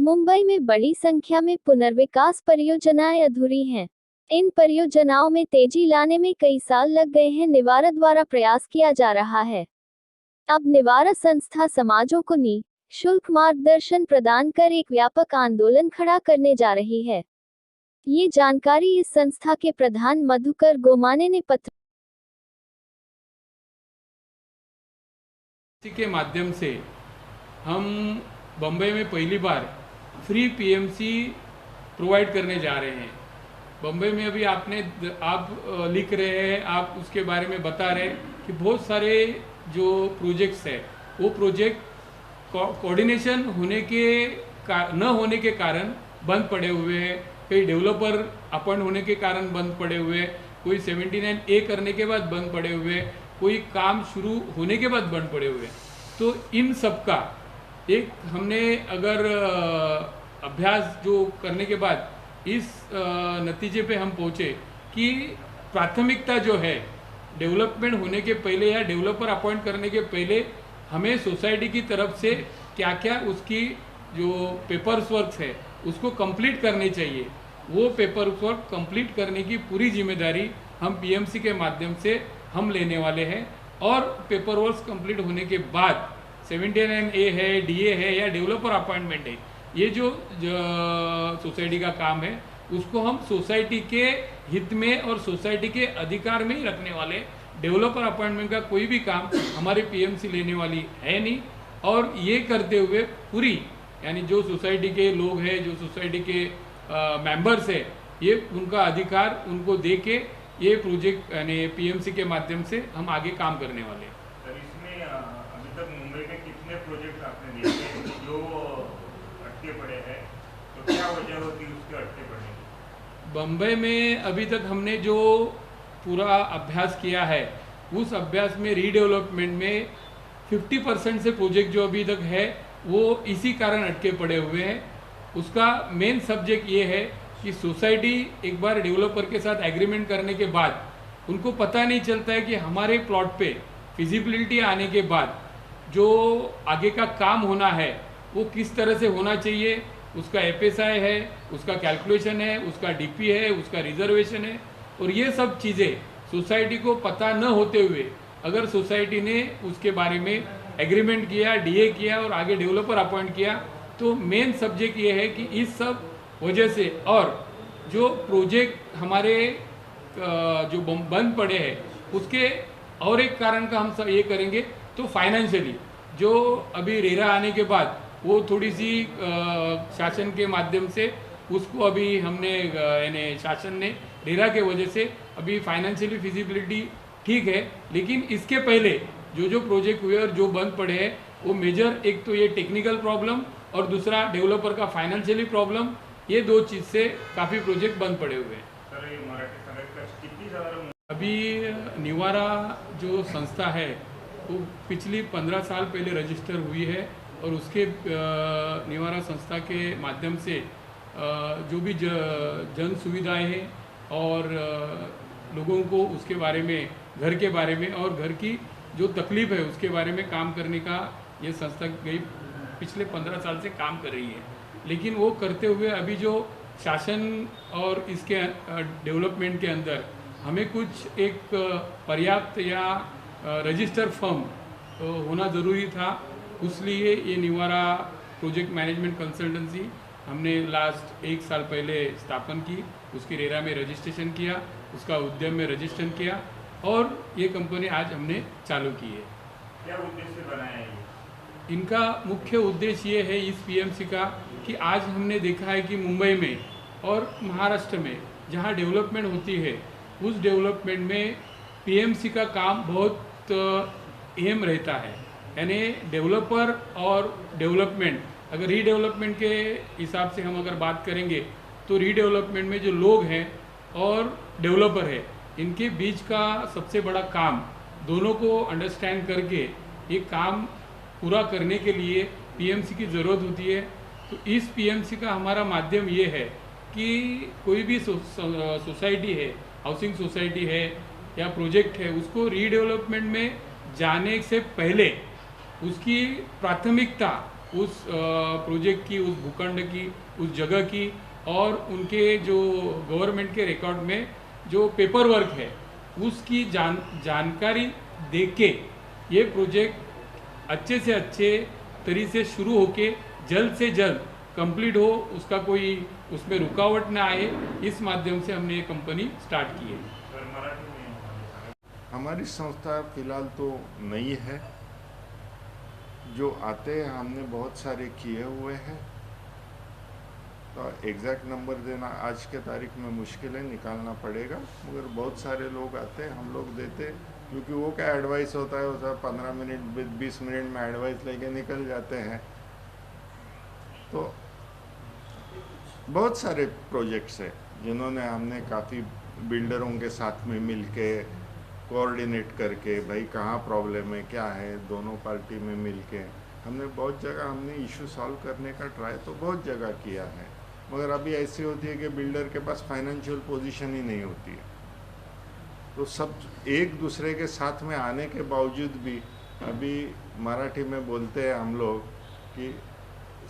मुंबई में बड़ी संख्या में पुनर्विकास परियोजनाएं अधूरी हैं। इन परियोजनाओं में तेजी लाने में कई साल लग गए हैं। निवारा द्वारा प्रयास किया जा रहा है। अब निवारा संस्था समाजों को निःशुल्क मार्गदर्शन प्रदान कर एक व्यापक आंदोलन खड़ा करने जा रही है। ये जानकारी इस संस्था के प्रधान मधुकर गोमाने ने पत्र के माध्यम से हम बम्बई में पहली बार फ्री पीएमसी प्रोवाइड करने जा रहे हैं। बम्बई में अभी आप लिख रहे हैं, आप उसके बारे में बता रहे हैं कि बहुत सारे जो प्रोजेक्ट्स है वो प्रोजेक्ट कोऑर्डिनेशन न होने के कारण बंद पड़े हुए हैं। कई डेवलपर अपॉइंट होने के कारण बंद पड़े हुए हैं, कोई 79A करने के बाद बंद पड़े हुए, कोई काम शुरू होने के बाद बंद पड़े हुए। तो इन सब का एक हमने अगर अभ्यास जो करने के बाद इस नतीजे पे हम पहुँचे कि प्राथमिकता जो है डेवलपमेंट होने के पहले या डेवलपर अपॉइंट करने के पहले हमें सोसाइटी की तरफ से क्या क्या उसकी जो पेपर्स वर्क है उसको कंप्लीट करने चाहिए। वो पेपर वर्क कंप्लीट करने की पूरी जिम्मेदारी हम पीएमसी के माध्यम से हम लेने वाले हैं। और पेपर वर्क कंप्लीट होने के बाद 79A है, DA है या डेवलपर अपॉइंटमेंट है, ये जो सोसाइटी का काम है उसको हम सोसाइटी के हित में और सोसाइटी के अधिकार में ही रखने वाले। डेवलपर अपॉइंटमेंट का कोई भी काम हमारी पीएमसी लेने वाली है नहीं। और ये करते हुए पूरी यानी जो सोसाइटी के लोग हैं, जो सोसाइटी के मेंबर्स है, ये उनका अधिकार उनको दे के ये प्रोजेक्ट यानी पीएमसी के माध्यम से हम आगे काम करने वाले हैं। सर, इसमें अभी तक मुंबई में कितने प्रोजेक्ट आपने देखे जो अटके पड़े हैं, तो क्या वजह होती है उसके अटके पड़ने की? बम्बई में अभी तक हमने जो पूरा अभ्यास किया है उस अभ्यास में रीडेवलपमेंट में 50% से प्रोजेक्ट जो अभी तक है वो इसी कारण अटके पड़े हुए हैं। उसका मेन सब्जेक्ट ये है कि सोसाइटी एक बार डेवलपर के साथ एग्रीमेंट करने के बाद उनको पता नहीं चलता है कि हमारे प्लॉट पे फिजिबिलिटी आने के बाद जो आगे का काम होना है वो किस तरह से होना चाहिए। उसका FSI है, उसका कैलकुलेशन है, उसका DP है, उसका रिजर्वेशन है। और ये सब चीज़ें सोसाइटी को पता न होते हुए अगर सोसाइटी ने उसके बारे में एग्रीमेंट किया, DA किया और आगे डेवलपर अपॉइंट किया, तो मेन सब्जेक्ट ये है कि इस सब वजह से और जो प्रोजेक्ट हमारे जो बंद पड़े हैं उसके और एक कारण का हम सब ये करेंगे। तो फाइनेंशियली जो अभी रेरा आने के बाद वो थोड़ी सी शासन के माध्यम से उसको अभी हमने यानी शासन ने रेरा के वजह से अभी फाइनेंशियली फिजिबिलिटी ठीक है, लेकिन इसके पहले जो प्रोजेक्ट हुए और जो बंद पड़े हैं वो मेजर एक तो ये टेक्निकल प्रॉब्लम और दूसरा डेवलपर का फाइनेंशियली प्रॉब्लम, ये दो चीज़ से काफ़ी प्रोजेक्ट बंद पड़े हुए हैं। सर, ये मराठी संघटना कितनी ज़्यादा अभी निवारा जो संस्था है वो पिछली 15 साल पहले रजिस्टर हुई है और उसके निवारा संस्था के माध्यम से जो भी जन सुविधाएं हैं और लोगों को उसके बारे में, घर के बारे में और घर की जो तकलीफ है उसके बारे में काम करने का ये संस्था गई पिछले 15 साल से काम कर रही है। लेकिन वो करते हुए अभी जो शासन और इसके डेवलपमेंट के अंदर हमें कुछ एक पर्याप्त या रजिस्टर फर्म होना ज़रूरी था, इसलिए ये निवारा प्रोजेक्ट मैनेजमेंट कंसल्टेंसी हमने लास्ट 1 साल पहले स्थापन की। उसकी रेरा में रजिस्ट्रेशन किया, उसका उद्यम में रजिस्ट्रेशन किया और ये कंपनी आज हमने चालू की है। क्या उद्देश्य बनाया है? इनका मुख्य उद्देश्य ये है इस पीएमसी का कि आज हमने देखा है कि मुंबई में और महाराष्ट्र में जहाँ डेवलपमेंट होती है उस डेवलपमेंट में पीएमसी का काम बहुत अहम रहता है। यानी डेवलपर और डेवलपमेंट, अगर रीडेवलपमेंट के हिसाब से हम अगर बात करेंगे तो रीडेवलपमेंट में जो लोग हैं और डेवलपर है इनके बीच का सबसे बड़ा काम दोनों को अंडरस्टैंड करके ये काम पूरा करने के लिए पीएमसी की ज़रूरत होती है। तो इस पीएमसी का हमारा माध्यम ये है कि कोई भी सोसाइटी है, हाउसिंग सोसाइटी है या प्रोजेक्ट है, उसको रीडेवलपमेंट में जाने से पहले उसकी प्राथमिकता उस प्रोजेक्ट की, उस भूखंड की, उस जगह की और उनके जो गवर्नमेंट के रिकॉर्ड में जो पेपर वर्क है उसकी जानकारी देके ये प्रोजेक्ट अच्छे से अच्छे तरीके से शुरू होके जल्द से जल्द कंप्लीट हो, उसका कोई उसमें रुकावट ना आए, इस माध्यम से हमने ये कंपनी स्टार्ट की है। सर मराठी में हमारी संस्था फिलहाल तो नई है, जो आते हैं हमने बहुत सारे किए हुए हैं, तो एग्जैक्ट नंबर देना आज के तारीख में मुश्किल है, निकालना पड़ेगा, मगर बहुत सारे लोग आते हैं, हम लोग देते, क्योंकि वो क्या एडवाइस होता है, वो 15 मिनट 20 मिनट में एडवाइस लेके निकल जाते हैं। तो बहुत सारे प्रोजेक्ट्स हैं जिन्होंने हमने काफ़ी बिल्डरों के साथ में मिलके कोऑर्डिनेट करके, भाई कहाँ प्रॉब्लम है, क्या है, दोनों पार्टी में मिलके हमने बहुत जगह हमने इशू सॉल्व करने का ट्राई तो बहुत जगह किया है, मगर अभी ऐसी होती है कि बिल्डर के पास फाइनेंशियल पोजीशन ही नहीं होती है, तो सब एक दूसरे के साथ में आने के बावजूद भी अभी मराठी में बोलते हैं हम लोग कि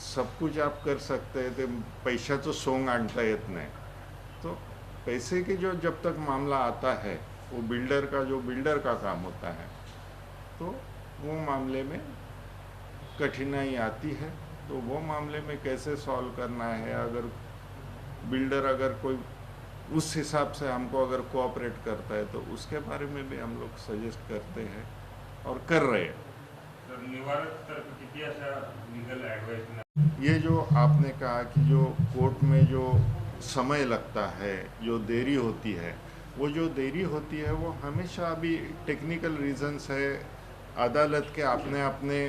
सब कुछ आप कर सकते हैं, तो पैशाचं सोंग आणता येत नाही। तो पैसे की जो जब तक मामला आता है वो बिल्डर का काम होता है, तो वो मामले में कठिनाई आती है, तो वो मामले में कैसे सॉल्व करना है, अगर बिल्डर अगर कोई उस हिसाब से हमको अगर कोऑपरेट करता है तो उसके बारे में भी हम लोग सजेस्ट करते हैं और कर रहे हैं। सर निवारक तर्फे किती अशा लीगल ॲडवाईस ये जो आपने कहा कि जो कोर्ट में जो समय लगता है, जो देरी होती है, वो जो देरी होती है वो हमेशा अभी टेक्निकल रीजंस है, अदालत के अपने अपने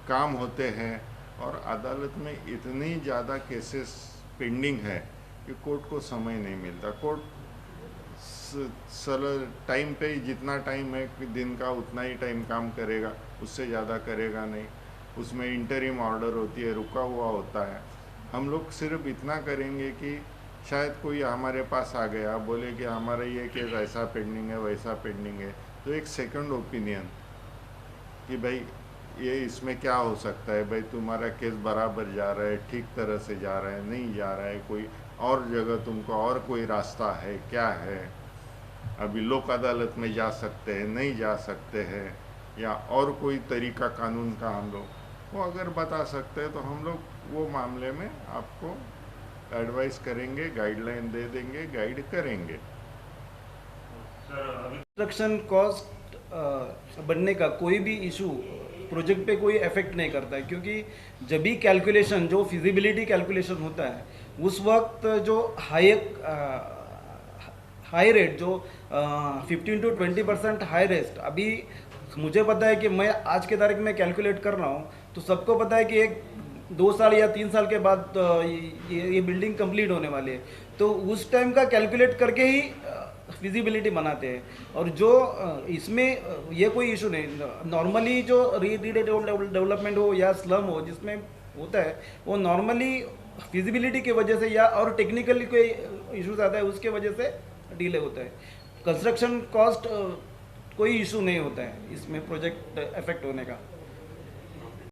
काम होते हैं और अदालत में इतनी ज़्यादा केसेस पेंडिंग है कि कोर्ट को समय नहीं मिलता। कोर्ट टाइम पे ही जितना टाइम है कि दिन का उतना ही टाइम काम करेगा, उससे ज़्यादा करेगा नहीं। उसमें इंटरिम ऑर्डर होती है, रुका हुआ होता है। हम लोग सिर्फ इतना करेंगे कि शायद कोई हमारे पास आ गया, बोले कि हमारा ये केस ऐसा पेंडिंग है, वैसा पेंडिंग है, तो एक सेकंड ओपिनियन कि भाई ये इसमें क्या हो सकता है, भाई तुम्हारा केस बराबर जा रहा है, ठीक तरह से जा रहा है, नहीं जा रहा है, कोई और जगह तुमको और कोई रास्ता है, क्या है, अभी लोक अदालत में जा सकते हैं, नहीं जा सकते हैं, या और कोई तरीका कानून का हम लोग वो अगर बता सकते हैं तो हम लोग वो मामले में आपको एडवाइस करेंगे, गाइडलाइन दे देंगे, गाइड करेंगे। सर अभी कंस्ट्रक्शन कॉस्ट बढ़ने का कोई भी इशू प्रोजेक्ट पे कोई इफेक्ट नहीं करता है, क्योंकि जब भी कैलकुलेशन जो फिजिबिलिटी कैलकुलेशन होता है उस वक्त जो हाई रेट जो 15 to 20% हाई रेस्ट, अभी मुझे पता है कि मैं आज के तारीख में कैलकुलेट कर रहा हूँ, तो सबको पता है कि 2 साल या 3 साल के बाद ये बिल्डिंग कंप्लीट होने वाली है, तो उस टाइम का कैलकुलेट करके ही फिजिबिलिटी बनाते हैं। और जो इसमें ये कोई इशू नहीं, नॉर्मली जो डेवलपमेंट हो या स्लम हो जिसमें होता है वो नॉर्मली फिजिबिलिटी की वजह से या और टेक्निकली कोई इश्यूज आता है उसके वजह से डिले होता है। कंस्ट्रक्शन कॉस्ट कोई इशू नहीं होता है इसमें प्रोजेक्ट इफेक्ट होने का।